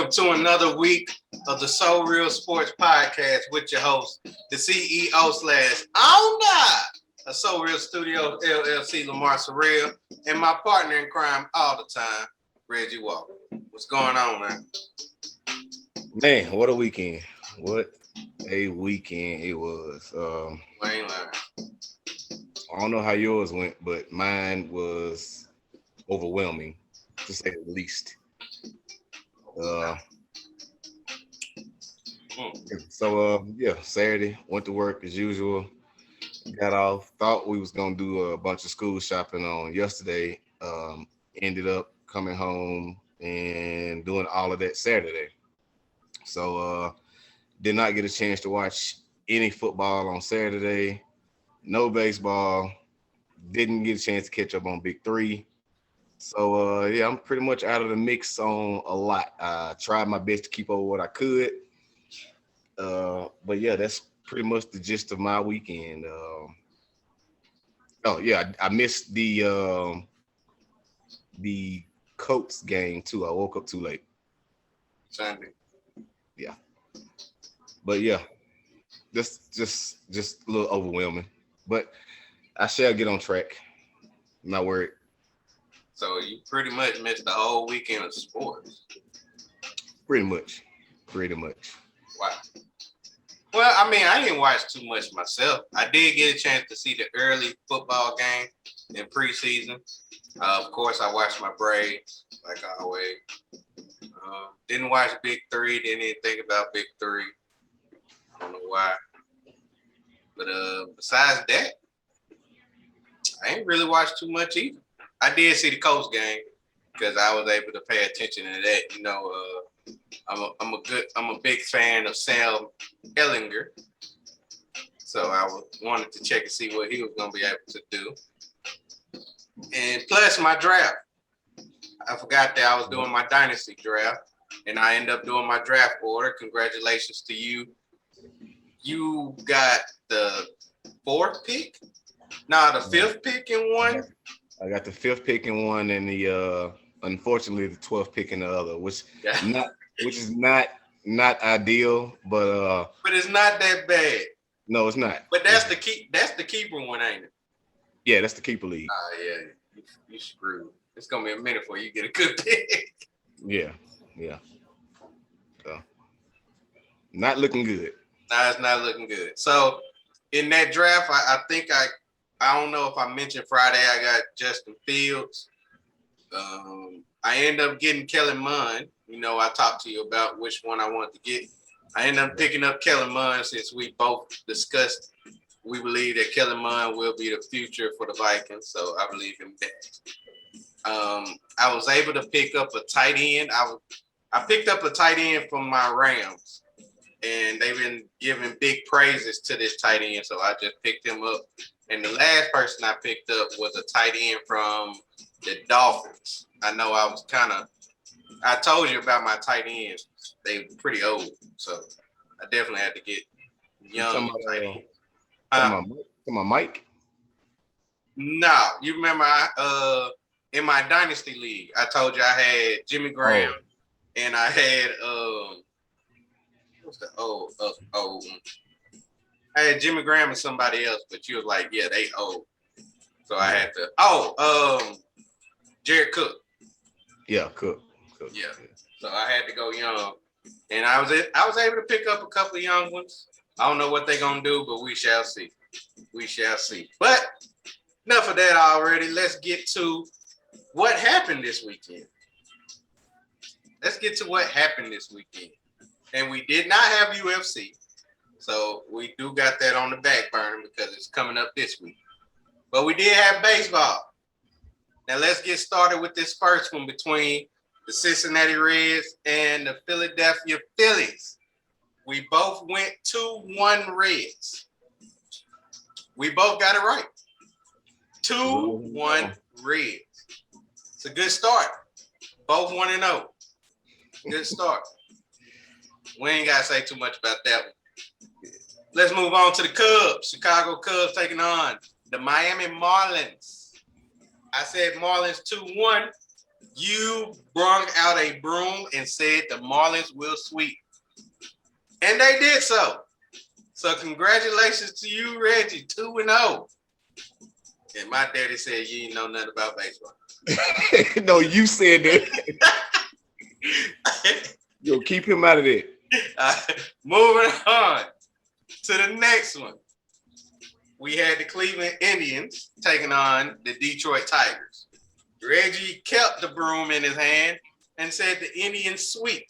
Welcome to another week of the SoReal Sports Podcast with your host, the CEO / owner of SoReal Studio LLC, Lamar Segment, and my partner in crime all the time, Reggie Walker. What's going on, man? Man, what a weekend. What a weekend it was. I don't know how yours went, but mine was overwhelming, to say the least. Saturday, went to work as usual. Got off, thought we was going to do a bunch of school shopping on yesterday. Ended up coming home and doing all of that Saturday. So did not get a chance to watch any football on Saturday, no baseball, didn't get a chance to catch up on Big Three. So I'm pretty much out of the mix on a lot. I tried my best to keep over what I could. But yeah, that's pretty much the gist of my weekend. I missed the Colts game too. I woke up too late. Sunday. Yeah. But yeah, just a little overwhelming. But I shall get on track. I'm not worried. So you pretty much missed the whole weekend of sports. Pretty much. Wow. Well, I mean, I didn't watch too much myself. I did get a chance to see the early football game in preseason. Of course, I watched my Braves, like always. Didn't watch Big Three. Didn't even think about Big Three. I don't know why. But besides that, I ain't really watched too much either. I did see the Colts game because I was able to pay attention to that. You know, I'm a big fan of Sam Ehlinger, so I wanted to check and see what he was going to be able to do. And plus my draft, I forgot that I was doing my dynasty draft, and I ended up doing my draft order. Congratulations to you. You got the 4th pick? No, the 5th pick in one. I got the 5th pick in one, and the unfortunately the 12th pick in the other, which is not ideal, but it's not that bad. No, it's not. But that's the keeper one, ain't it? Yeah, that's the keeper league. Yeah, you screwed. It's gonna be a minute before you get a good pick. Yeah. So not looking good. No, it's not looking good. So in that draft, I think I don't know if I mentioned Friday I got Justin Fields. I ended up getting Kellen Mond. You know, I talked to you about which one I wanted to get. I ended up picking up Kellen Mond since we both discussed. We believe that Kellen Mond will be the future for the Vikings, so I believe in that. I was able to pick up a tight end. I picked up a tight end from my Rams, and they've been giving big praises to this tight end, so I just picked him up. And the last person I picked up was a tight end from the Dolphins. I know I told you about my tight ends. They were pretty old, so I definitely had to get young tight ends. Come on, Mike? No, you remember in my Dynasty League, I told you I had Jimmy Graham and I had what's the old one? I had Jimmy Graham and somebody else, but you was like, yeah, they old. So I had to Jared Cook. Yeah, Cook. Yeah. So I had to go young. And I was able to pick up a couple of young ones. I don't know what they're gonna do, but we shall see. But enough of that already. Let's get to what happened this weekend. And we did not have UFC. So we do got that on the back burner because it's coming up this week. But we did have baseball. Now let's get started with this first one between the Cincinnati Reds and the Philadelphia Phillies. We both went 2-1 Reds. We both got it right. 2-1 Reds. It's a good start. Both 1-0. Good start. We ain't got to say too much about that one. Let's move on to the Cubs. Chicago Cubs taking on the Miami Marlins. I said Marlins 2-1. You brung out a broom and said the Marlins will sweep. And they did so. So congratulations to you, Reggie, 2-0. And my daddy said you didn't know nothing about baseball. No, you said that. Yo, keep him out of it. Moving on to the next one. We had the Cleveland Indians taking on the Detroit Tigers. Reggie kept the broom in his hand and said the Indians sweep.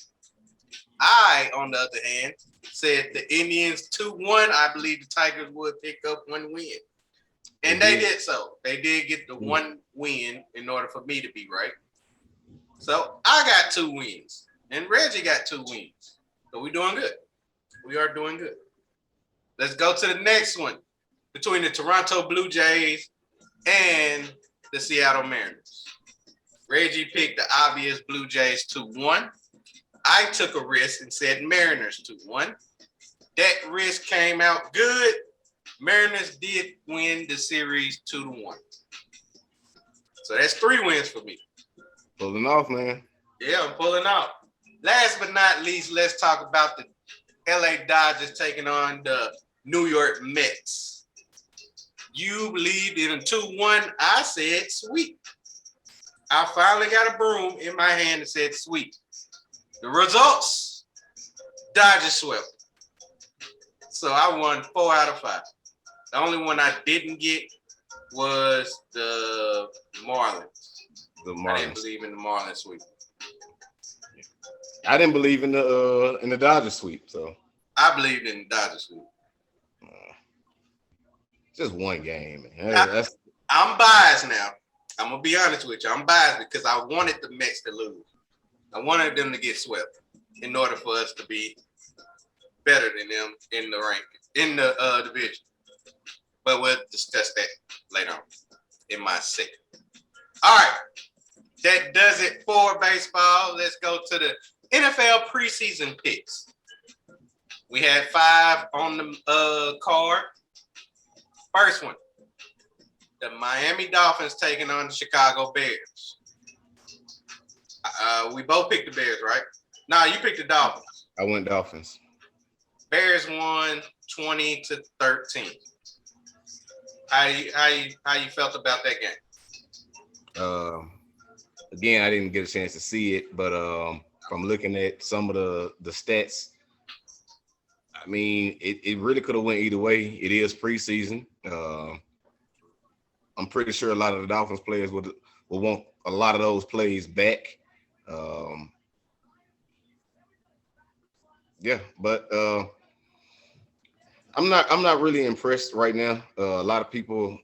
I, on the other hand, said the Indians 2-1. I believe the Tigers would pick up one win. And they did so. They did get the one win in order for me to be right. So I got 2 wins. And Reggie got 2 wins. So we're doing good. We are doing good. Let's go to the next one. Between the Toronto Blue Jays and the Seattle Mariners. Reggie picked the obvious Blue Jays 2-1. I took a risk and said Mariners 2-1. That risk came out good. Mariners did win the series 2-1. So that's 3 wins for me. Pulling off, man. Yeah, I'm pulling off. Last but not least, let's talk about the LA Dodgers taking on the New York Mets. You believed in a 2-1. I said sweep. I finally got a broom in my hand and said sweep. The results, Dodgers swept. So I won 4 out of 5. The only one I didn't get was the Marlins. I didn't believe in the Marlins sweep. I didn't believe in the Dodgers sweep, so I believed in the Dodgers sweep. Just one game, man. I'm biased now. I'm gonna be honest with you. I'm biased because I wanted the Mets to lose. I wanted them to get swept in order for us to be better than them in the rankings, in the division. But we'll discuss that later on in my segment. All right, that does it for baseball. Let's go to the NFL preseason picks. We had 5 on the card. First one, the Miami Dolphins taking on the Chicago Bears. We both picked the Bears, right? No, you picked the Dolphins. I went Dolphins. Bears won 20-13. How you felt about that game? Again, I didn't get a chance to see it, but from looking at some of the stats, I mean, it really could have went either way. It is preseason. I'm pretty sure a lot of the Dolphins players will want a lot of those plays back. But I'm not really impressed right now. A lot of people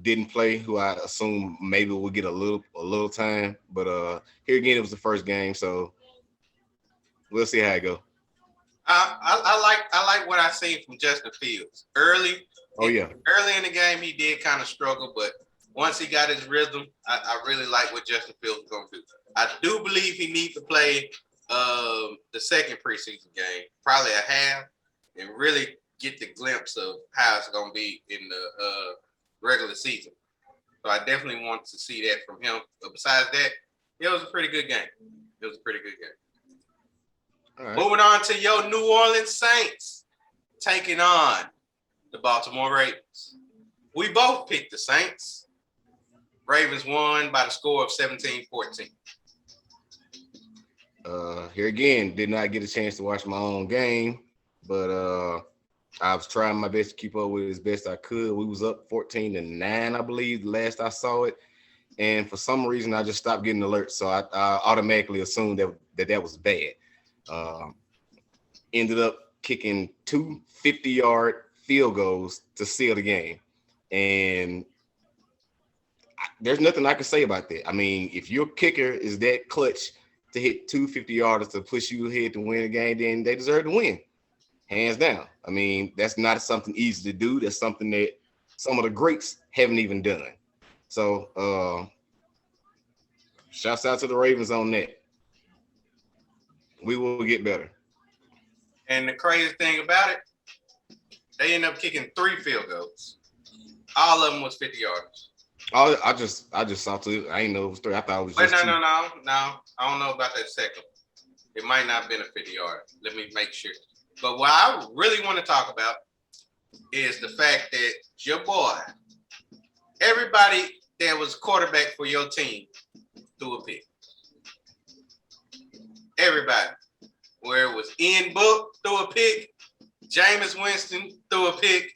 didn't play who I assume maybe will get a little time. But here again, it was the first game, so we'll see how it goes. I like what I seen from Justin Fields early. Early in the game, he did kind of struggle, but once he got his rhythm, I really like what Justin Fields is going to do. I do believe he needs to play the second preseason game, probably a half, and really get the glimpse of how it's going to be in the regular season. So I definitely want to see that from him. But besides that, it was a pretty good game. All right. Moving on to your New Orleans Saints taking on the Baltimore Ravens. We both picked the Saints. Ravens won by the score of 17-14. Here again, did not get a chance to watch my own game, but I was trying my best to keep up with it as best I could. We was up 14-9, I believe, the last I saw it. And for some reason, I just stopped getting alerts. So I automatically assumed that was bad. Ended up kicking 2 50-yard field goals to seal the game. And there's nothing I can say about that. I mean, if your kicker is that clutch to hit 2 50-yarders to push you ahead to win a game, then they deserve to win. Hands down. I mean, that's not something easy to do. That's something that some of the greats haven't even done. So, shouts out to the Ravens on that. We will get better. And the crazy thing about it, they ended up kicking 3 field goals. All of them was 50 yards. Oh, I just saw two. I ain't know it was three. I thought it was But just no, two. no, no, no. I don't know about that second. It might not been a 50-yard. Let me make sure. But what I really want to talk about is the fact that your boy, everybody that was quarterback for your team threw a pick. Everybody. Where it was Ian Book threw a pick, Jameis Winston threw a pick,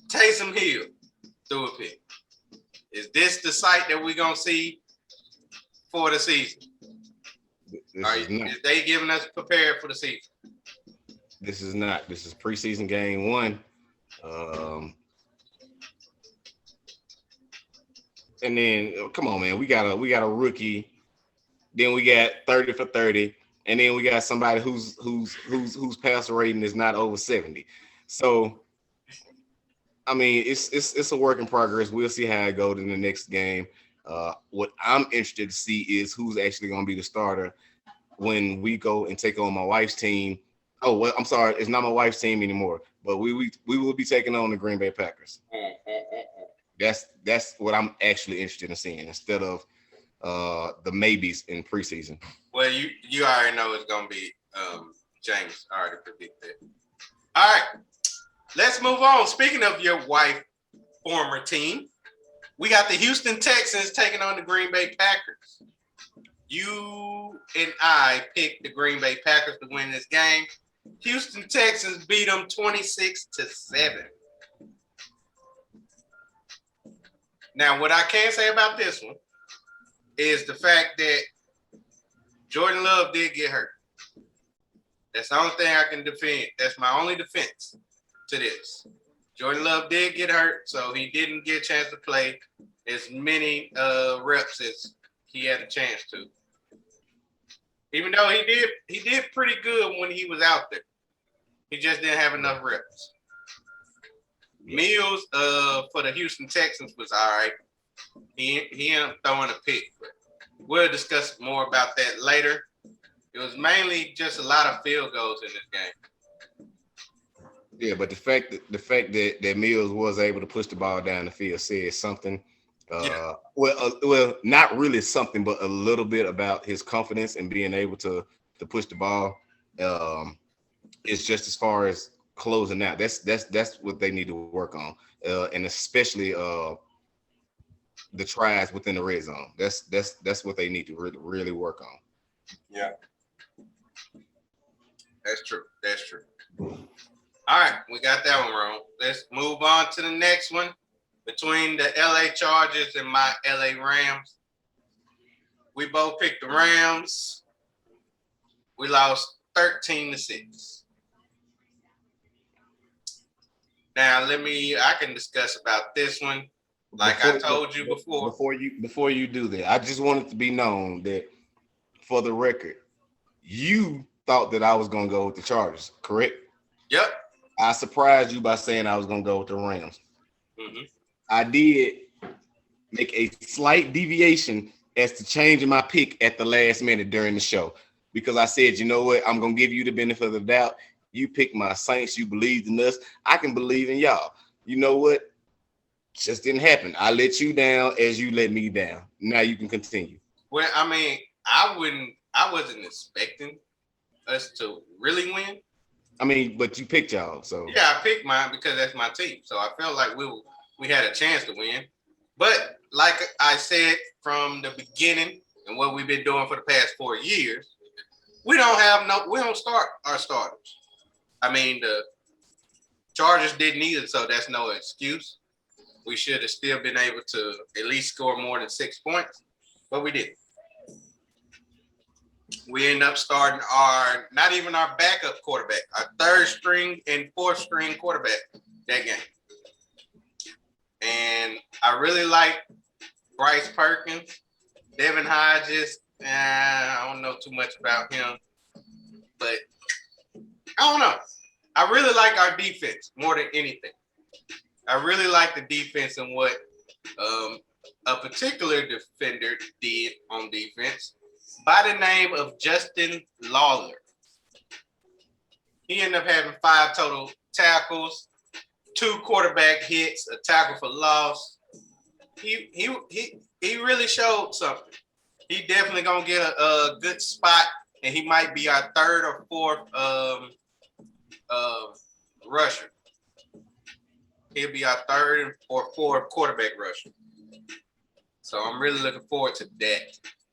Taysom Hill threw a pick. Is this the site that we're going to see for the season? Is they giving us prepared for the season? This is not. This is preseason game one. And then come on, man, we got a rookie. Then we got 30 for 30, and then we got somebody whose passer rating is not over 70. So I mean, it's a work in progress. We'll see how it goes in the next game. What I'm interested to see is who's actually going to be the starter when we go and take on my wife's team. Oh, well, I'm sorry, it's not my wife's team anymore, but we will be taking on the Green Bay Packers. That's what I'm actually interested in seeing instead of the maybes in preseason. Well, you already know it's going to be James. I already predicted. All right, let's move on. Speaking of your wife, former team, we got the Houston Texans taking on the Green Bay Packers. You and I picked the Green Bay Packers to win this game. Houston Texans beat them 26-7. Now, what I can say about this one is the fact that Jordan Love did get hurt. That's the only thing I can defend. That's my only defense to this. Jordan Love did get hurt, so he didn't get a chance to play as many reps as he had a chance to. Even though he did pretty good when he was out there. He just didn't have enough reps. Mills for the Houston Texans was all right. He ended up throwing a pick, but we'll discuss more about that later. It was mainly just a lot of field goals in this game. Yeah, but the fact that Mills was able to push the ball down the field says something. Well, not really something, but a little bit about his confidence and being able to push the ball. It's just as far as closing out. That's what they need to work on, and especially the tries within the red zone. That's what they need to really work on. Yeah, that's true. That's true. All right, we got that one wrong. Let's move on to the next one between the LA Chargers and my LA Rams. We both picked the Rams. We lost 13-6. Now, I can discuss about this one. Like I told you before. Before you do that, I just wanted to be known that, for the record, you thought that I was going to go with the Chargers, correct? Yep. I surprised you by saying I was going to go with the Rams. Mm-hmm. I did make a slight deviation as to changing my pick at the last minute during the show because I said, you know what, I'm going to give you the benefit of the doubt. You picked my Saints. You believed in us. I can believe in y'all. You know what? Just didn't happen. I let you down as you let me down. Now you can continue. Well, I mean, I wasn't expecting us to really win. I mean, but you picked y'all, so yeah, I picked mine because that's my team. So I felt like we had a chance to win. But like I said from the beginning, and what we've been doing for the past 4 years, we don't start our starters. I mean, the Chargers didn't either, so that's no excuse. We should have still been able to at least score more than 6 points, but we didn't. We end up starting not even our backup quarterback, our third string and fourth string quarterback that game. And I really like Bryce Perkins, Devin Hodges. I don't know too much about him, but I don't know. I really like our defense more than anything. I really like the defense and what a particular defender did on defense by the name of Justin Lawler. He ended up having 5 total tackles, 2 quarterback hits, a tackle for loss. he really showed something. He definitely gonna get a good spot, and he might be our third or fourth rusher. He'll be our third or fourth quarterback rusher. So I'm really looking forward to that.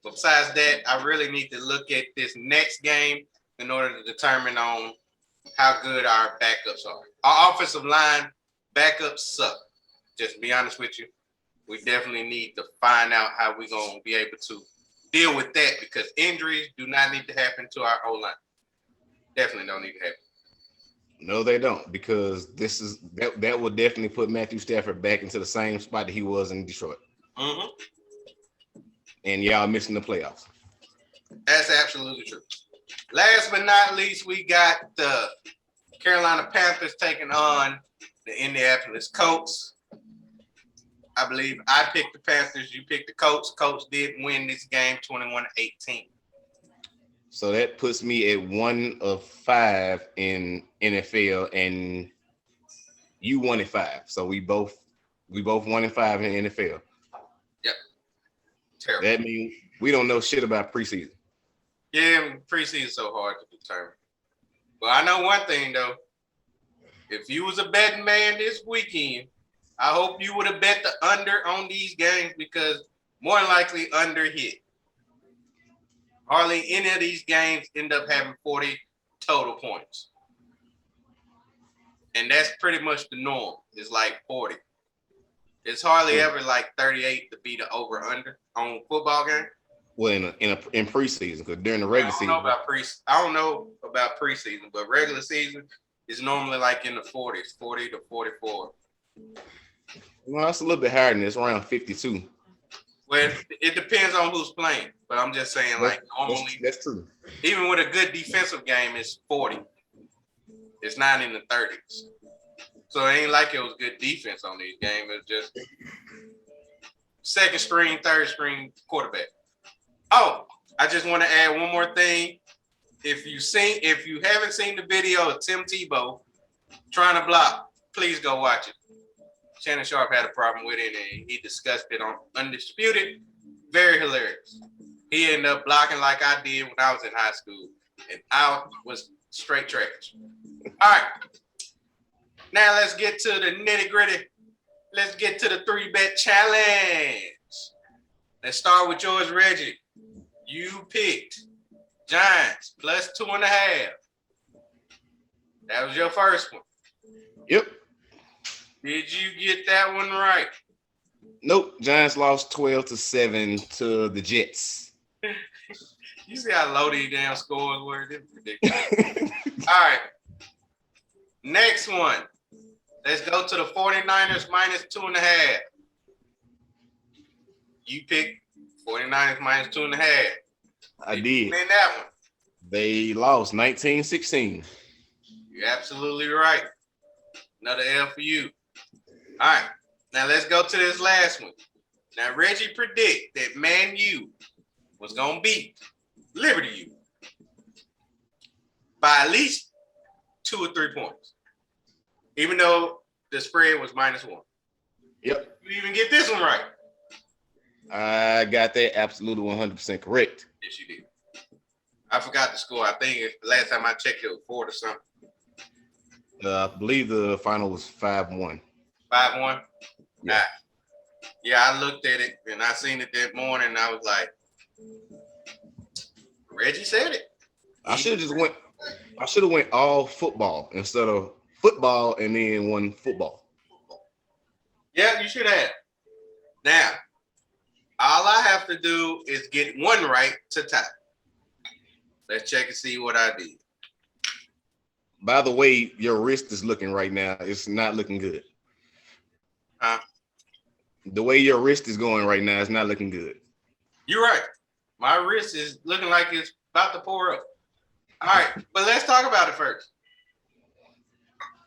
But besides that, I really need to look at this next game in order to determine on how good our backups are. Our offensive line backups suck. Just to be honest with you. We definitely need to find out how we're going to be able to deal with that because injuries do not need to happen to our O-line. Definitely don't need to happen. No, they don't, because that will definitely put Matthew Stafford back into the same spot that he was in Detroit. Mm-hmm. And y'all missing the playoffs. That's absolutely true. Last but not least, we got the Carolina Panthers taking on the Indianapolis Colts. I believe I picked the Panthers. You picked the Colts. Colts did win this game 21-18. So that puts me at 1 of 5 in NFL, and you 1 and 5. So we both 1 and 5 in NFL. Yep. Terrible. That means we don't know shit about preseason. Yeah, preseason is so hard to determine. But I know one thing though. If you was a betting man this weekend, I hope you would have bet the under on these games because more likely under hit. Hardly any of these games end up having 40 total points. And that's pretty much the norm. It's like 40. It's hardly ever like 38 to be the over-under on football game. Well, in preseason, because during the regular season. I don't know about preseason, but regular season is normally like in the 40s, 40 to 44. Well, that's a little bit higher than this, around 52. Well, it depends on who's playing, but I'm just saying, like, normally, that's true. Even with a good defensive game, it's 40. It's not in the 30s. So it ain't like it was good defense on these games. It's just second string, third string quarterback. Oh, I just want to add one more thing. If you haven't seen the video of Tim Tebow trying to block, please go watch it. Shannon Sharp had a problem with it, and he discussed it on Undisputed. Very hilarious. He ended up blocking like I did when I was in high school, and I was straight trash. All right. Now let's get to the nitty-gritty. Let's get to the 3-bet challenge. Let's start with yours, Reggie. You picked Giants plus 2.5. That was your first one. Yep. Did you get that one right? Nope. Giants lost 12-7 to the Jets. You see how low these damn scores were? This is ridiculous. All right. Next one. Let's go to the 49ers minus 2.5. You picked 49ers minus 2.5. I did. In that one. They lost 19-16. You're absolutely right. Another L for you. All right. Now let's go to this last one. Now Reggie predict that Man U was going to beat Liberty U by at least 2 or 3 points. Even though the spread was -1. Yep. You even get this one right. I got that absolutely 100% correct. Yes, you did. I forgot the score. I think last time I checked it was 4 or something. I believe the final was 5-1. 5-1? Yeah. Yeah, I looked at it and I seen it that morning and I was like, Reggie said it. I should have went all football instead of football and then one football. Yeah, you should have. Now, all I have to do is get one right to tie. Let's check and see what I did. By the way, your wrist is looking right now. It's not looking good. Huh? The way your wrist is going right now, it's not looking good. You're right. My wrist is looking like it's about to pour up. All right, but let's talk about it first.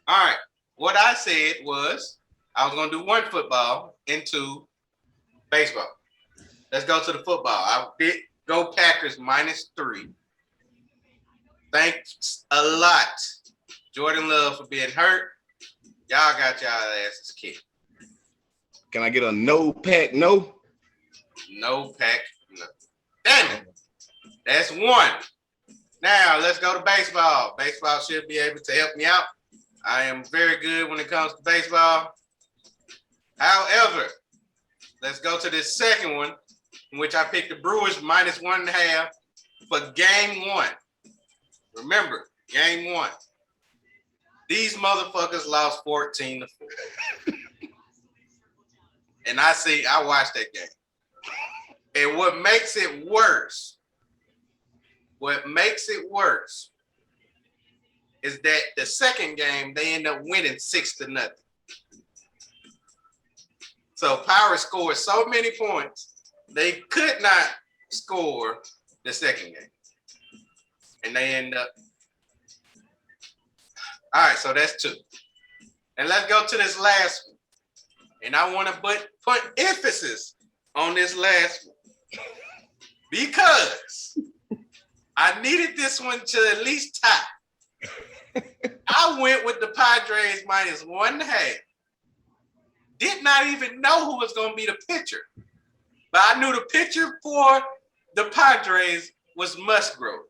All right, what I said was I was going to do 1 football and 2 baseball. Let's go to the football. I did go Packers -3. Thanks a lot, Jordan Love, for being hurt. Y'all got y'all asses kicked. Can I get a no pack? No. No pack. No. Damn it. That's one. Now let's go to baseball. Baseball should be able to help me out. I am very good when it comes to baseball. However, let's go to this second one, in which I picked the Brewers -1.5 for game one. Remember, game one. These motherfuckers lost 14-4. And I watched that game. And what makes it worse is that the second game, they end up winning 6-0. So Pirates scored so many points, they could not score the second game. And they end up. All right, so that's two. And let's go to this last one. And I want to put emphasis on this last one. Because I needed this one to at least tie. I went with the Padres -1.5. Did not even know who was going to be the pitcher. But I knew the pitcher for the Padres was Musgrove,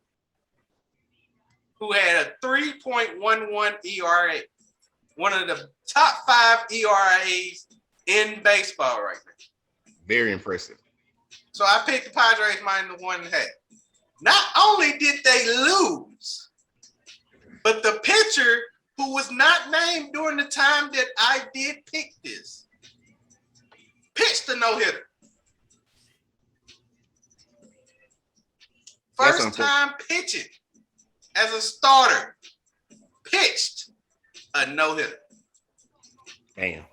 who had a 3.11 ERA. One of the top 5 ERAs in baseball right now. Very impressive. So I picked the Padres -1.5. Not only did they lose, but the pitcher who was not named during the time that I did pick this pitched a no-hitter. First time pitching as a starter, pitched a no-hitter. Damn.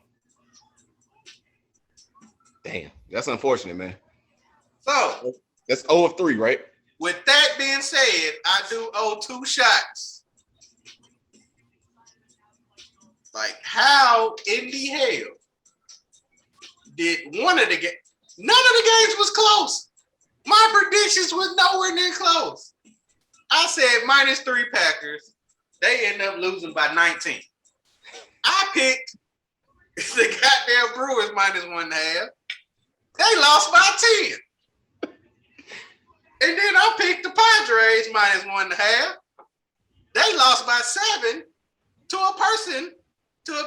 That's unfortunate, man. So that's 0 of 3, right? With that being said, I do owe 2 shots. Like, how in the hell did one of the games? None of the games was close. My predictions was nowhere near close. I said -3 Packers. They end up losing by 19. I picked the goddamn Brewers -1.5. They lost by 10. And then I picked the Padres -1.5. They lost by 7 to a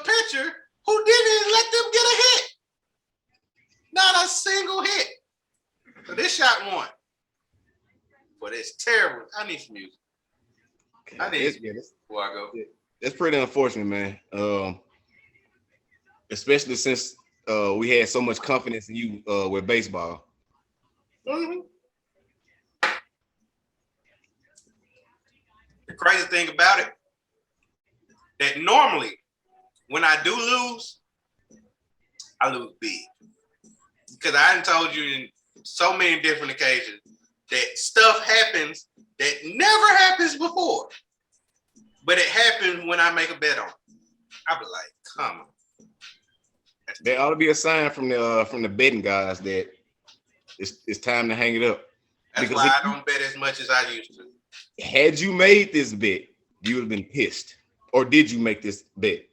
pitcher who didn't let them get a hit. Not a single hit. So this shot won. But it's terrible. I need some music. Before I go. It's pretty unfortunate, man. Especially since we had so much confidence in you with baseball. Mm-hmm. The crazy thing about it, that normally when I do lose, I lose big. Because I done told you in so many different occasions that stuff happens that never happens before. But it happens when I make a bet on it. I be like, come on. There ought to be a sign from the betting guys that it's time to hang it up. That's because why I don't bet as much as I used to. Had you made this bet, you would have been pissed. Or did you make this bet?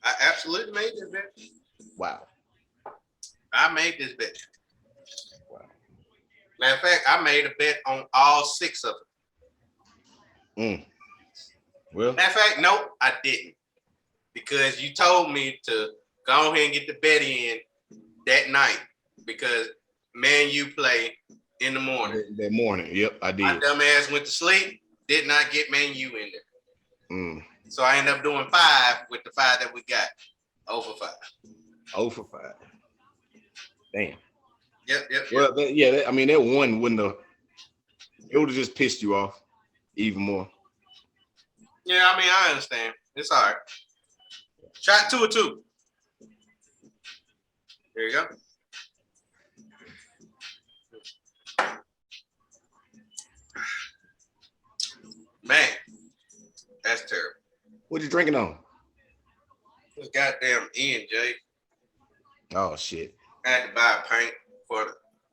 I absolutely made this bet. Wow. I made this bet. Wow. Matter of fact, I made a bet on all 6 of them. Well, matter of fact, nope, I didn't. Because you told me to go ahead and get the bet in that night because Man U play in the morning. That morning, yep, I did. My dumb ass went to sleep, did not get Man U in there. So I ended up doing 5 with the 5 that we got. 0 for 5. 0 for 5. Damn. Yep. Well, that one wouldn't have. It would have just pissed you off even more. Yeah, I mean, I understand. It's all right. Shot 2 or 2. There you go. Man, that's terrible. What you drinking on? This goddamn E&J. Oh shit! I had to buy a pint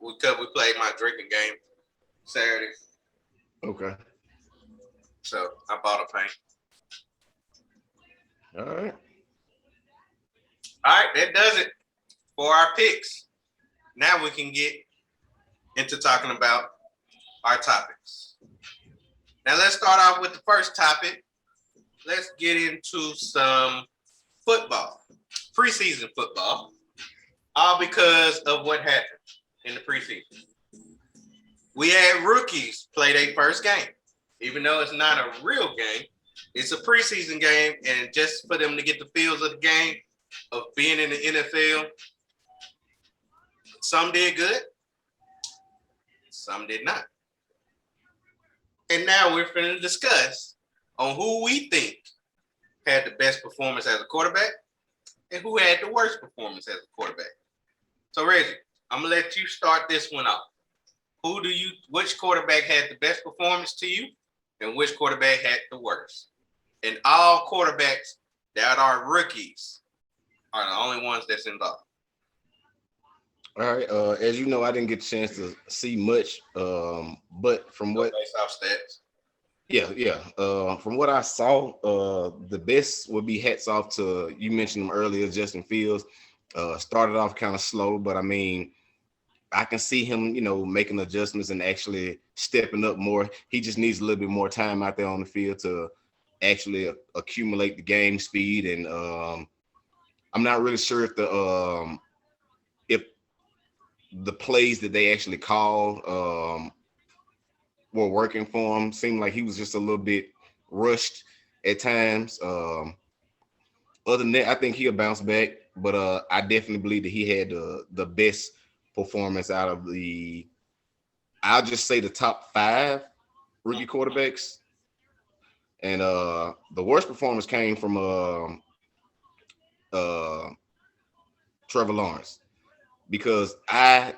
we played my drinking game Saturday. Okay. So I bought a pint. All right. All right, that does it for our picks, now we can get into talking about our topics. Now let's start off with the first topic. Let's get into some football, preseason football, all because of what happened in the preseason. We had rookies play their first game, even though it's not a real game. It's a preseason game, and just for them to get the feels of the game, of being in the NFL, some did good, some did not. And now we're going to discuss on who we think had the best performance as a quarterback and who had the worst performance as a quarterback. So Reggie, I'm going to let you start this one off. Which quarterback had the best performance to you and which quarterback had the worst? And all quarterbacks that are rookies are the only ones that's involved. All right. As you know, I didn't get a chance to see much, but from what based off stats. Yeah. From what I saw, the best would be hats off to, you mentioned him earlier, Justin Fields. Started off kind of slow, but I mean, I can see him, making adjustments and actually stepping up more. He just needs a little bit more time out there on the field to actually accumulate the game speed. And I'm not really sure if the plays that they actually called were working for him. Seemed like he was just a little bit rushed at times. Other than that, I think he'll bounce back. But I definitely believe that he had the best performance out of I'll just say the top 5 rookie quarterbacks. And the worst performance came from Trevor Lawrence, because I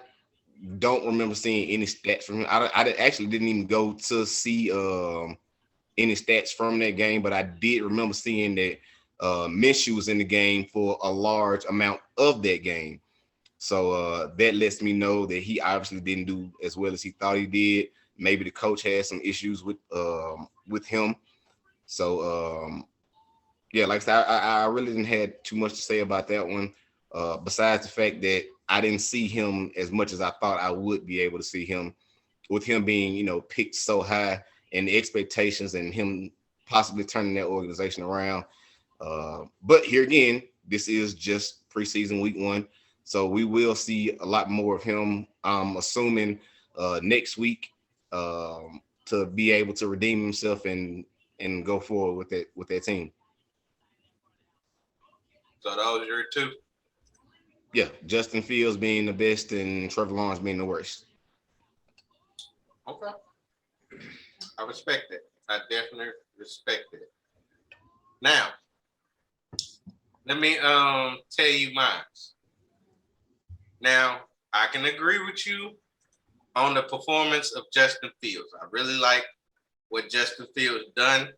don't remember seeing any stats from him. I actually didn't even go to see any stats from that game, but I did remember seeing that Minshew was in the game for a large amount of that game. So that lets me know that he obviously didn't do as well as he thought he did. Maybe the coach had some issues with him. So yeah, like I said, I really didn't have too much to say about that one. Besides the fact that I didn't see him as much as I thought I would be able to see him, with him being, picked so high, and the expectations and him possibly turning that organization around. But here again, this is just preseason week 1. So we will see a lot more of him, I'm assuming, next week to be able to redeem himself and go forward with that team. So those are your 2? Yeah, Justin Fields being the best and Trevor Lawrence being the worst. Okay. I respect it. I definitely respect it. Now, let me tell you mine. Now, I can agree with you on the performance of Justin Fields. I really like what Justin Fields done.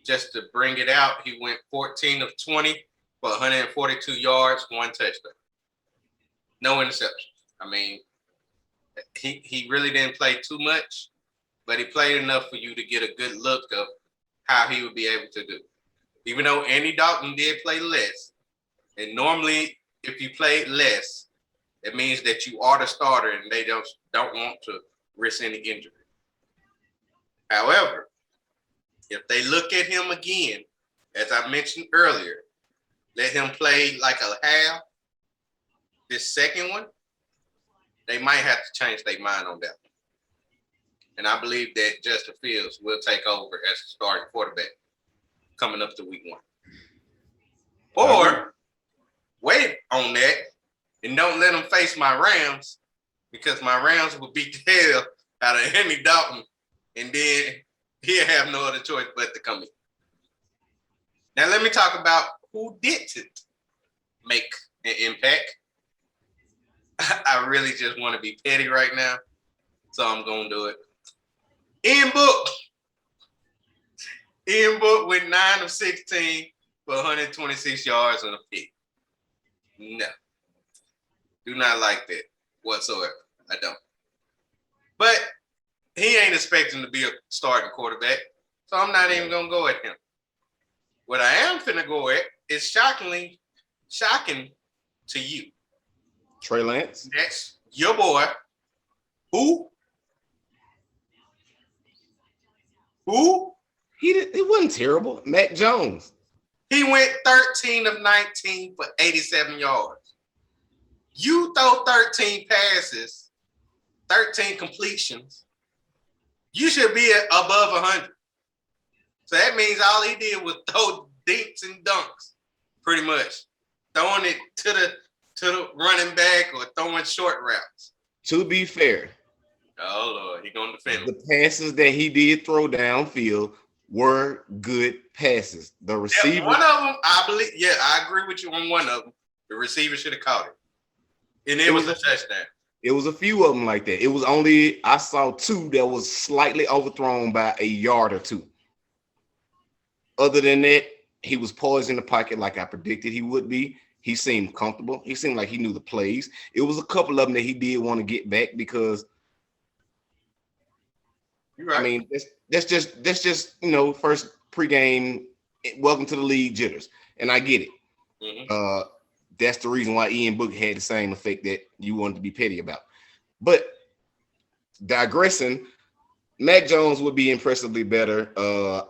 Just to bring it out, he went 14 of 20 for 142 yards, 1 touchdown. No interceptions. I mean, he really didn't play too much, but he played enough for you to get a good look of how he would be able to do. Even though Andy Dalton did play less, and normally if you play less, it means that you are the starter and they don't want to risk any injury. However, if they look at him again, as I mentioned earlier, let him play like a half, this second one, they might have to change their mind on that. And I believe that Justin Fields will take over as the starting quarterback coming up to week 1. Or wait on that and don't let them face my Rams, because my Rams will beat the hell out of Andy Dalton, and then he'll have no other choice but to come in. Now let me talk about who didn't make an impact. I really just want to be petty right now, so I'm going to do it. Ian Book went 9 of 16 for 126 yards and a pick. No. Do not like that whatsoever. I don't. But he ain't expecting to be a starting quarterback, so I'm not even going to go at him. What I am finna go at is shocking to you. Trey Lance. That's your boy. Who? It wasn't terrible. Mac Jones. He went 13 of 19 for 87 yards. You throw 13 passes, 13 completions, you should be above 100. So that means all he did was throw dinks and dunks, pretty much. Throwing it to the running back or throwing short routes. To be fair, oh Lord, he gonna defend the passes that he did throw downfield were good passes. The receiver, yeah, one of them, I believe. Yeah, I agree with you on one of them. The receiver should have caught it, and it was a touchdown. It was a few of them like that. It was only I saw two that was slightly overthrown by a yard or two. Other than that, he was poised in the pocket like I predicted he would be. He seemed comfortable. He seemed like he knew the plays. It was a couple of them that he did want to get back because, right. I mean, that's just first pregame, welcome to the league jitters, and I get it. Mm-hmm. That's the reason why Ian Book had the same effect that you wanted to be petty about. But digressing, Mac Jones would be impressively better.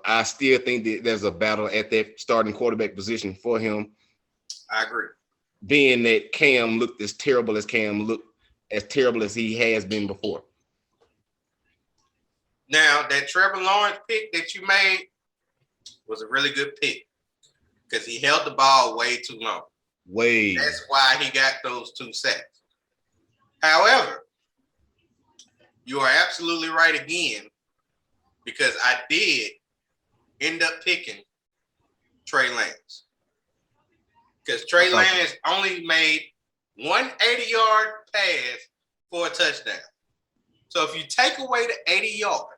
I still think that there's a battle at that starting quarterback position for him. I agree. Being that Cam looked as terrible as he has been before. Now, that Trevor Lawrence pick that you made was a really good pick because he held the ball way too long. That's why he got those 2 sacks. However, you are absolutely right again because I did end up picking Trey Lance. Because Trey Lance only made 180-yard pass for a touchdown. So if you take away the 80-yard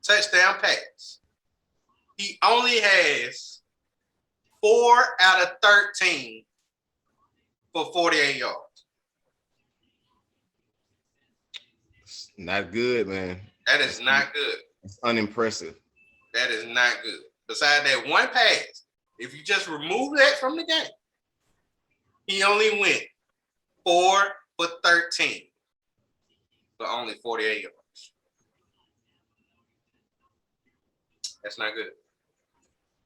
touchdown pass, he only has 4 out of 13 for 48 yards. Not good, man. That is not good. It's unimpressive. That is not good. Besides that one pass, if you just remove that from the game, he only went 4 for 13 for only 48 yards. That's not good.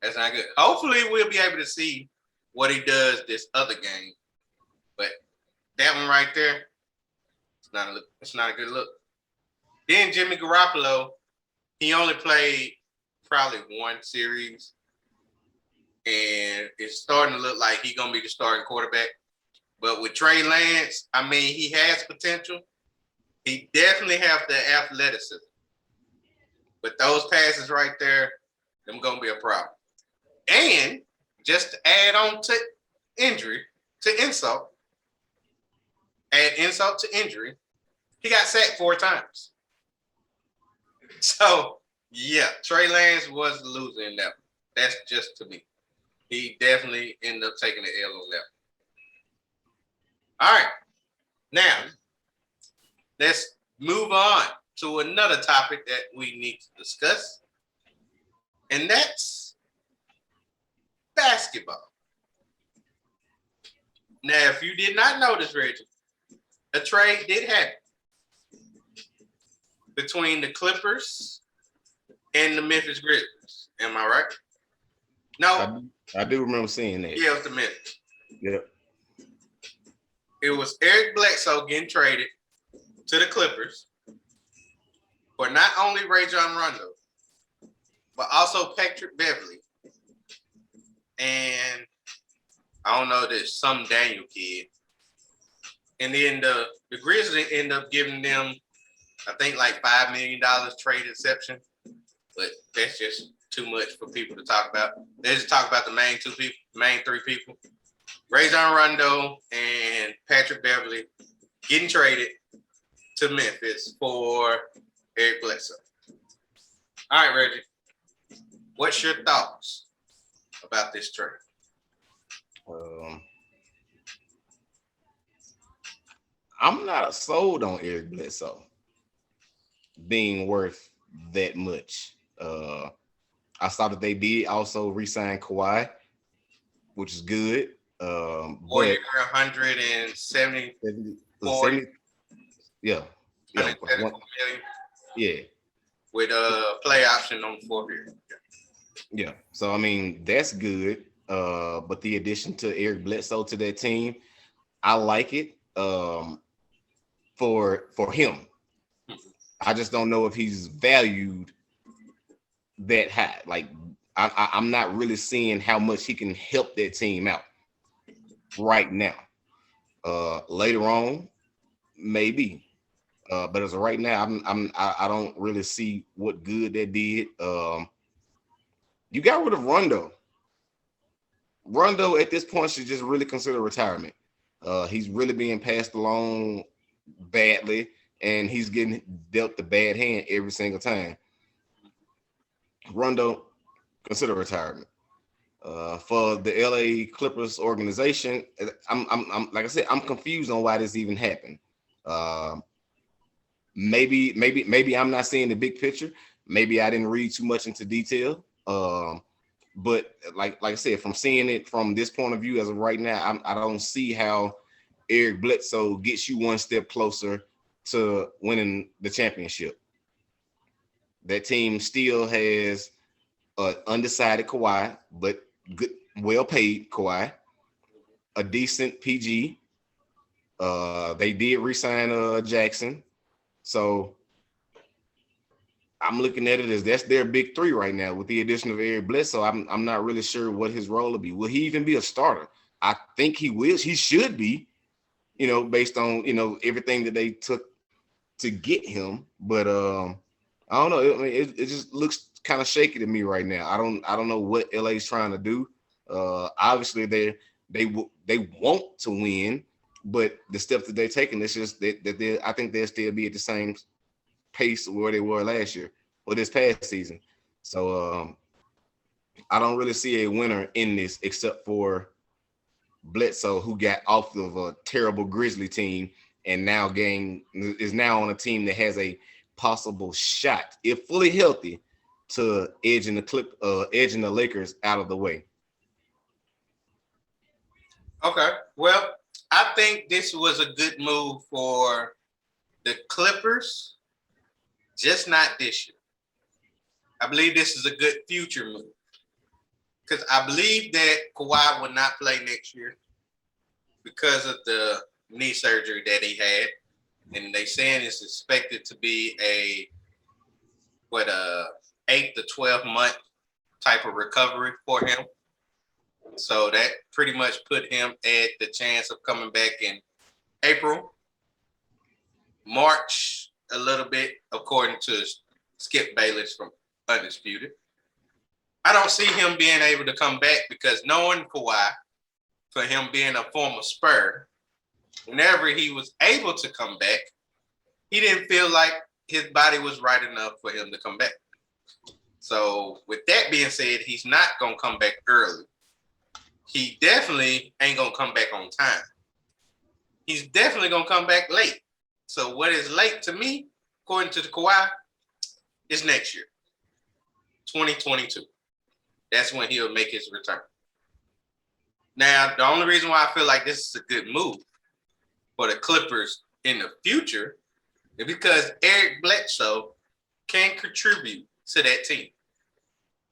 That's not good. Hopefully, we'll be able to see what he does this other game. But that one right there, it's not a good look. Then Jimmy Garoppolo, he only played probably 1 series. And it's starting to look like he's going to be the starting quarterback. But with Trey Lance, I mean, he has potential. He definitely has the athleticism. But those passes right there, them going to be a problem. And just to add on to insult to injury, he got sacked 4 times. So, yeah, Trey Lance was the loser in that one. That's just to me. He definitely ended up taking the L on that. All right. Now, let's move on to another topic that we need to discuss. And that's basketball. Now, if you did not notice, Reggie, a trade did happen between the Clippers and the Memphis Grizzlies. Am I right? No. I do remember seeing that. Yeah, it was the Memphis. Yep. It was Eric Bledsoe getting traded to the Clippers for not only Rajon Rondo, but also Patrick Beverly. And I don't know, there's some Daniel kid. And then the Grizzlies end up giving them, I think, like $5 million trade exception. But that's just too much for people to talk about. They just talk about the main 3 people. Rajon Rondo and Patrick Beverly getting traded to Memphis for Eric Bledsoe. All right, Reggie. What's your thoughts about this trade? I'm not sold on Eric Bledsoe being worth that much. I saw that they did also re-sign Kawhi, which is good. But 170, 70, yeah, yeah, 174 million yeah, with a play option on the 4th year. yeah. So I mean, that's good. But the addition to Eric Bledsoe to that team, I like it. For him, I just don't know if he's valued that high. Like I'm not really seeing how much he can help that team out right now. Later on, maybe. But as of right now, I don't really see what good that did. You got rid of Rondo. Rondo at this point should just really consider retirement. He's really being passed along badly, and he's getting dealt the bad hand every single time. Rondo, consider retirement. For the LA Clippers organization, I'm like I said, I'm confused on why this even happened. Maybe I'm not seeing the big picture. Maybe I didn't read too much into detail. But like I said, from seeing it from this point of view as of right now, I don't see how Eric Bledsoe gets you one step closer to winning the championship. That team still has an undecided Kawhi, but good, well-paid Kawhi, a decent PG. They did re-sign Jackson, so I'm looking at it as that's their big three right now. With the addition of Eric Bledsoe, I'm not really sure what his role will be. Will he even be a starter? I think he will. He should be, based on everything that they took to get him. But I don't know. I mean, it just looks kind of shaky to me right now. I don't know what LA's trying to do. Obviously they want to win, but the steps that they're taking, it's just that I think they'll still be at the same pace where they were last year or this past season. So I don't really see a winner in this except for Bledsoe, who got off of a terrible Grizzly team and is now on a team that has a possible shot, if fully healthy, to edging the Lakers out of the way. Okay. Well, I think this was a good move for the Clippers, just not this year. I believe this is a good future move because I believe that Kawhi will not play next year because of the knee surgery that he had, and they saying it's expected to be a 8 to 12 month type of recovery for him. So that pretty much put him at the chance of coming back in April, March, a little bit, according to Skip Bayless from Undisputed. I don't see him being able to come back because knowing Kawhi, for him being a former Spur, whenever he was able to come back, he didn't feel like his body was right enough for him to come back. So with that being said, he's not going to come back early. He definitely ain't going to come back on time. He's definitely going to come back late. So what is late to me, according to the Kawhi, is next year, 2022. That's when he'll make his return. Now, the only reason why I feel like this is a good move for the Clippers in the future is because Eric Bledsoe can contribute to that team.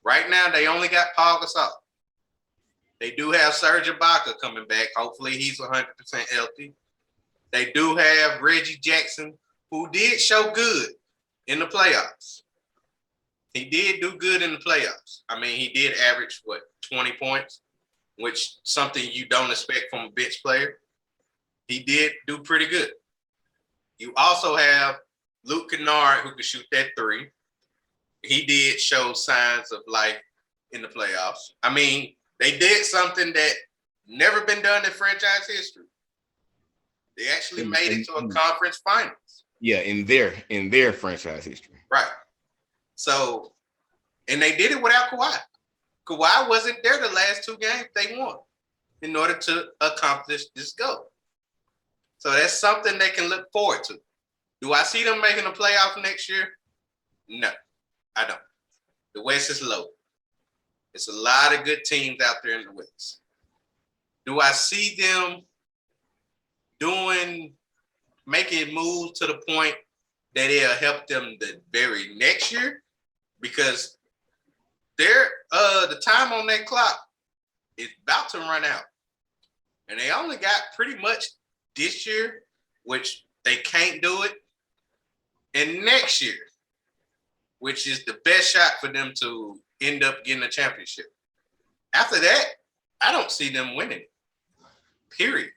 Right now, they only got Paul Gasol. They do have Serge Ibaka coming back. Hopefully, he's 100% healthy. They do have Reggie Jackson, who did show good in the playoffs. He did do good in the playoffs. I mean, he did average, 20 points, which something you don't expect from a bench player. He did do pretty good. You also have Luke Kennard, who can shoot that three. He did show signs of life in the playoffs. I mean, they did something that never been done in franchise history. They actually made it to a conference finals. Yeah, in their franchise history. Right. So, and they did it without Kawhi. Kawhi wasn't there the last two games they won in order to accomplish this goal. So that's something they can look forward to. Do I see them making a playoff next year? No, I don't. The West is low. It's a lot of good teams out there in the West. Do I see them making moves to the point that it'll help them the very next year? Because the time on that clock is about to run out. And they only got pretty much this year, which they can't do it, and next year, which is the best shot for them to end up getting a championship. After that, I don't see them winning. Period.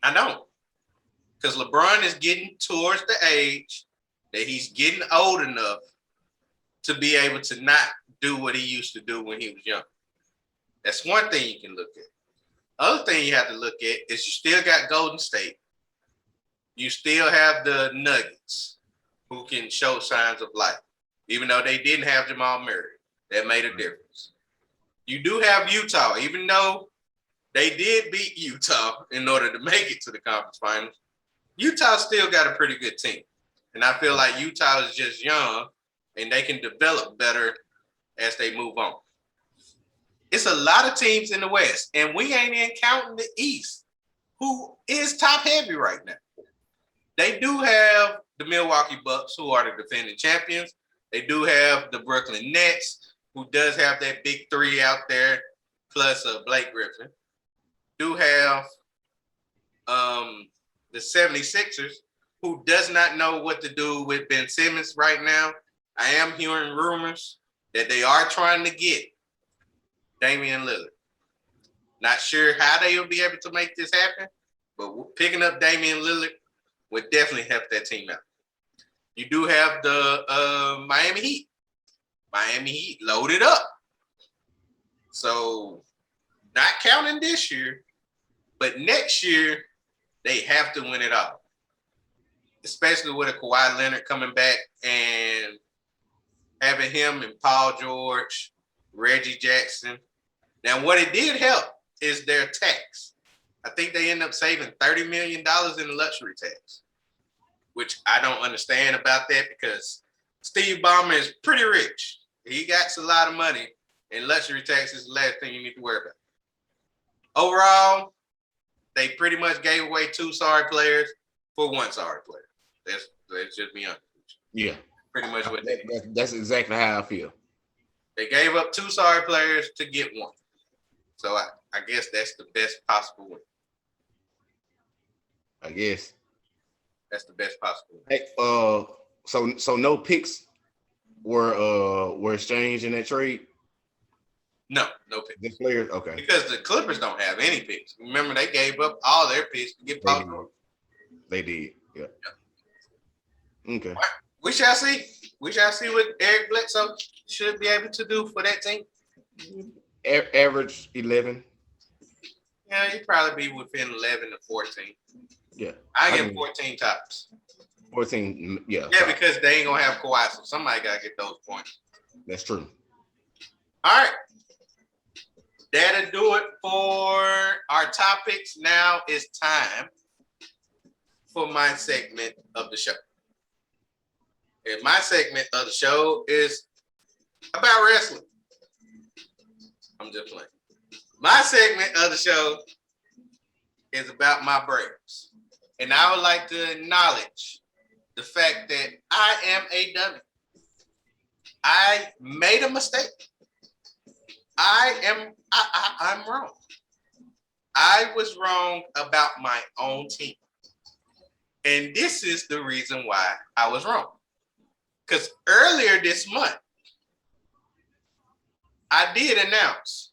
I don't. Because LeBron is getting towards the age that he's getting old enough to be able to not do what he used to do when he was young. That's one thing you can look at. Other thing you have to look at is you still got Golden State. You still have the Nuggets who can show signs of life. Even though they didn't have Jamal Murray, that made a difference. You do have Utah, even though they did beat Utah in order to make it to the conference finals. Utah still got a pretty good team. And I feel like Utah is just young and they can develop better as they move on. It's a lot of teams in the West, and we ain't even counting the East, who is top heavy right now. They do have the Milwaukee Bucks, who are the defending champions. They do have the Brooklyn Nets, who does have that big three out there, plus Blake Griffin. Do have the 76ers, who does not know what to do with Ben Simmons right now. I am hearing rumors that they are trying to get Damian Lillard. Not sure how they will be able to make this happen, but picking up Damian Lillard would definitely help that team out. You do have the Miami Heat. Miami Heat loaded up. So not counting this year, but next year, they have to win it all. Especially with a Kawhi Leonard coming back and having him and Paul George, Reggie Jackson. Now, what it did help is their tax. I think they end up saving $30 million in the luxury tax, which I don't understand about that because Steve Ballmer is pretty rich. He got a lot of money, and luxury tax is the last thing you need to worry about. Overall, they pretty much gave away 2 sorry players for 1 sorry player. Let's just be honest. Yeah. Pretty much what they did. That's exactly how I feel. They gave up 2 sorry players to get 1. So I guess that's the best possible win. I guess. That's the best possible win. Hey, so no picks were exchanged in that trade? No picks. The players, okay. Because the Clippers don't have any picks. Remember, they gave up all their picks to get Paul George. They did. Yeah. Okay. We shall see. We shall see what Eric Bledsoe should be able to do for that team. Average 11. Yeah, he'd probably be within 11 to 14. Yeah. I give him 14 tops. 14, yeah. Yeah, because they ain't going to have Kawhi, so somebody got to get those points. That's true. All right. That'll do it for our topics. Now it's time for my segment of the show. And my segment of the show is about wrestling. I'm just playing. My segment of the show is about my Braves. And I would like to acknowledge the fact that I am a dummy. I made a mistake. I'm wrong. I was wrong about my own team. And this is the reason why I was wrong. Because earlier this month, I did announce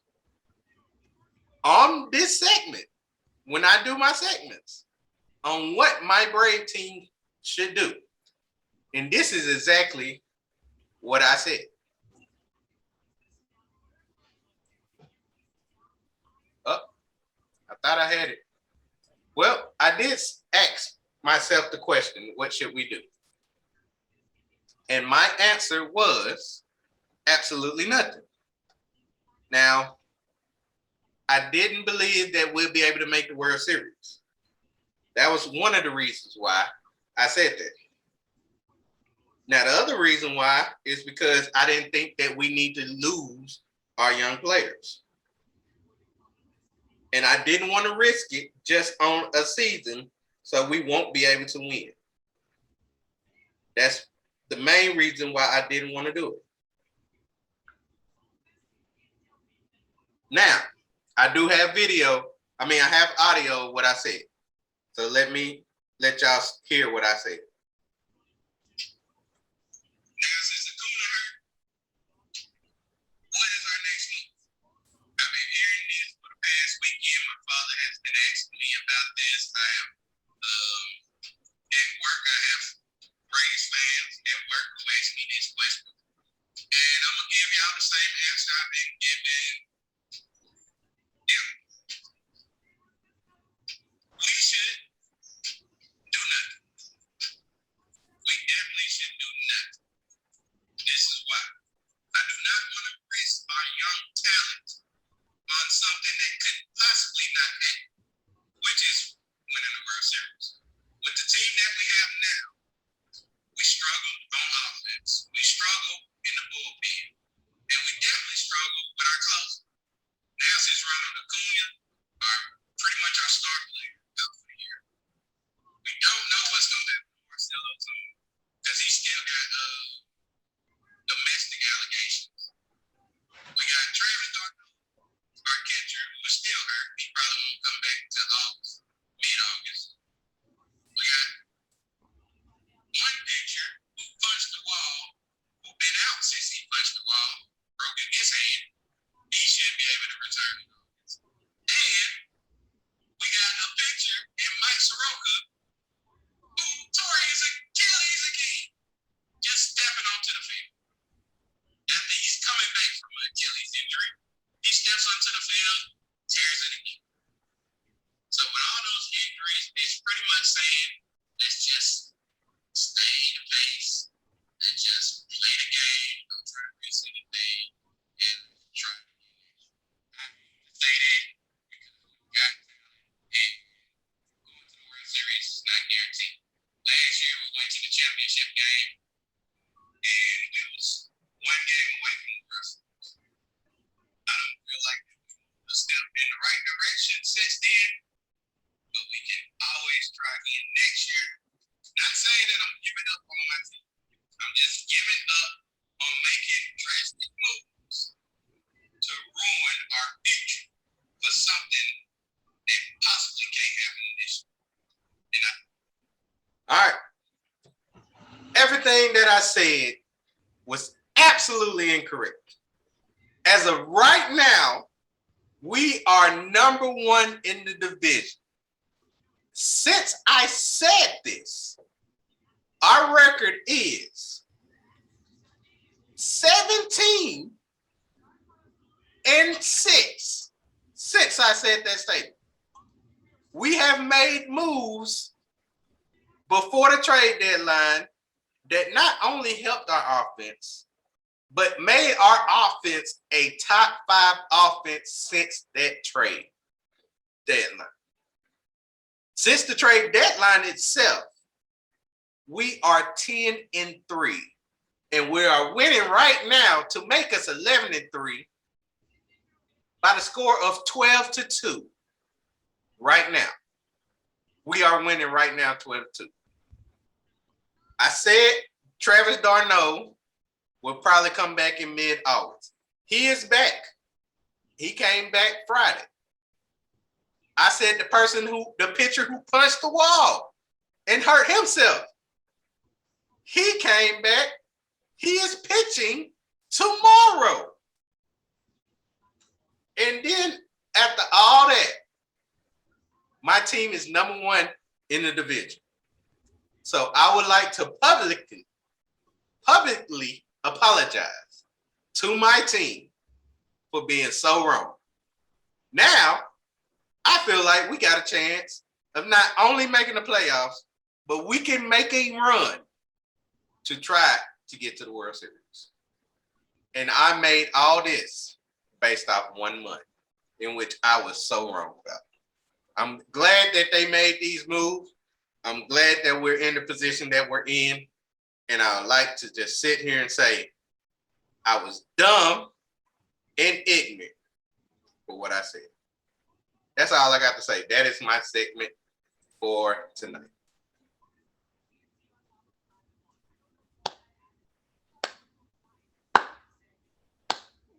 on this segment, when I do my segments, on what my Brave team should do. And this is exactly what I said. Oh, I thought I had it. Well, I did ask myself the question, what should we do? And my answer was absolutely nothing. Now, I didn't believe that we'll be able to make the World Series. That was one of the reasons why I said that. Now, the other reason why is because I didn't think that we need to lose our young players. And I didn't want to risk it just on a season, so we won't be able to win. That's the main reason why I didn't want to do it. Now, I do have video. I have audio of what I said. So let y'all hear what I said. All right. Everything that I said was absolutely incorrect. As of right now, we are number one in the division. Since I said this, our record is 17-6. Since I said that statement, we have made moves before the trade deadline that not only helped our offense, but made our offense a top 5 offense since that trade deadline. Since the trade deadline itself, we are 10-3, and we are winning right now to make us 11-3 by the score of 12-2. Right now, we are winning right now 12-2. I said Travis d'Arnaud will probably come back in mid-August. He is back. He came back Friday. I said the pitcher who punched the wall and hurt himself, he came back. He is pitching tomorrow. And then after all that, my team is number one in the division. So I would like to publicly apologize to my team for being so wrong. Now, I feel like we got a chance of not only making the playoffs, but we can make a run to try to get to the World Series. And I made all this based off 1 month in which I was so wrong about. I'm glad that they made these moves. I'm glad that we're in the position that we're in. And I would like to just sit here and say, I was dumb and ignorant for what I said. That's all I got to say. That is my segment for tonight.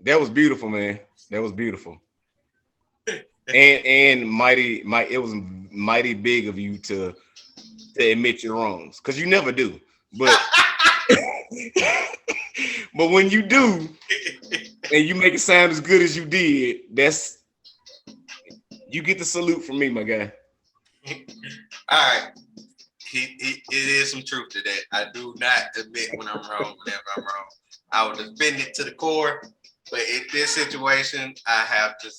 That was beautiful, man. That was beautiful. and mighty, it was mighty big of you to admit your wrongs, because you never do. But but when you do, and you make it sound as good as you did, you get the salute from me, my guy. All right. It is some truth to that. I do not admit when I'm wrong whenever I'm wrong. I will defend it to the core, but in this situation, I have to.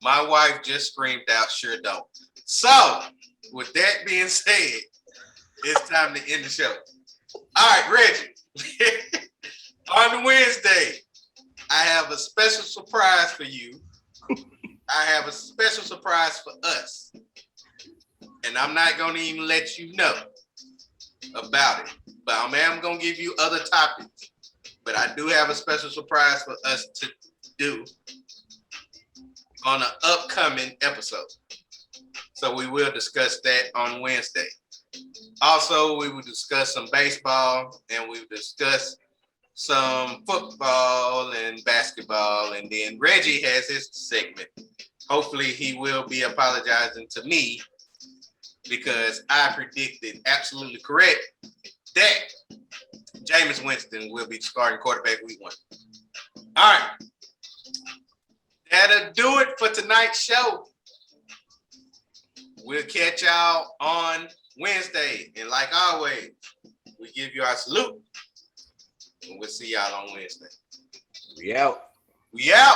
My wife just screamed out, "Sure don't." So, with that being said, it's time to end the show. All right, Reggie. On Wednesday, I have a special surprise for you. I have a special surprise for us. And I'm not going to even let you know about it. But I am going to give you other topics. But I do have a special surprise for us to do on an upcoming episode. So we will discuss that on Wednesday. Also, we will discuss some baseball, and we will discuss some football and basketball. And then Reggie has his segment. Hopefully he will be apologizing to me because I predicted absolutely correct that Jameis Winston will be starting quarterback week 1. All right. That'll do it for tonight's show. We'll catch y'all on Wednesday. And like always, we give you our salute. And we'll see y'all on Wednesday. We out. We out.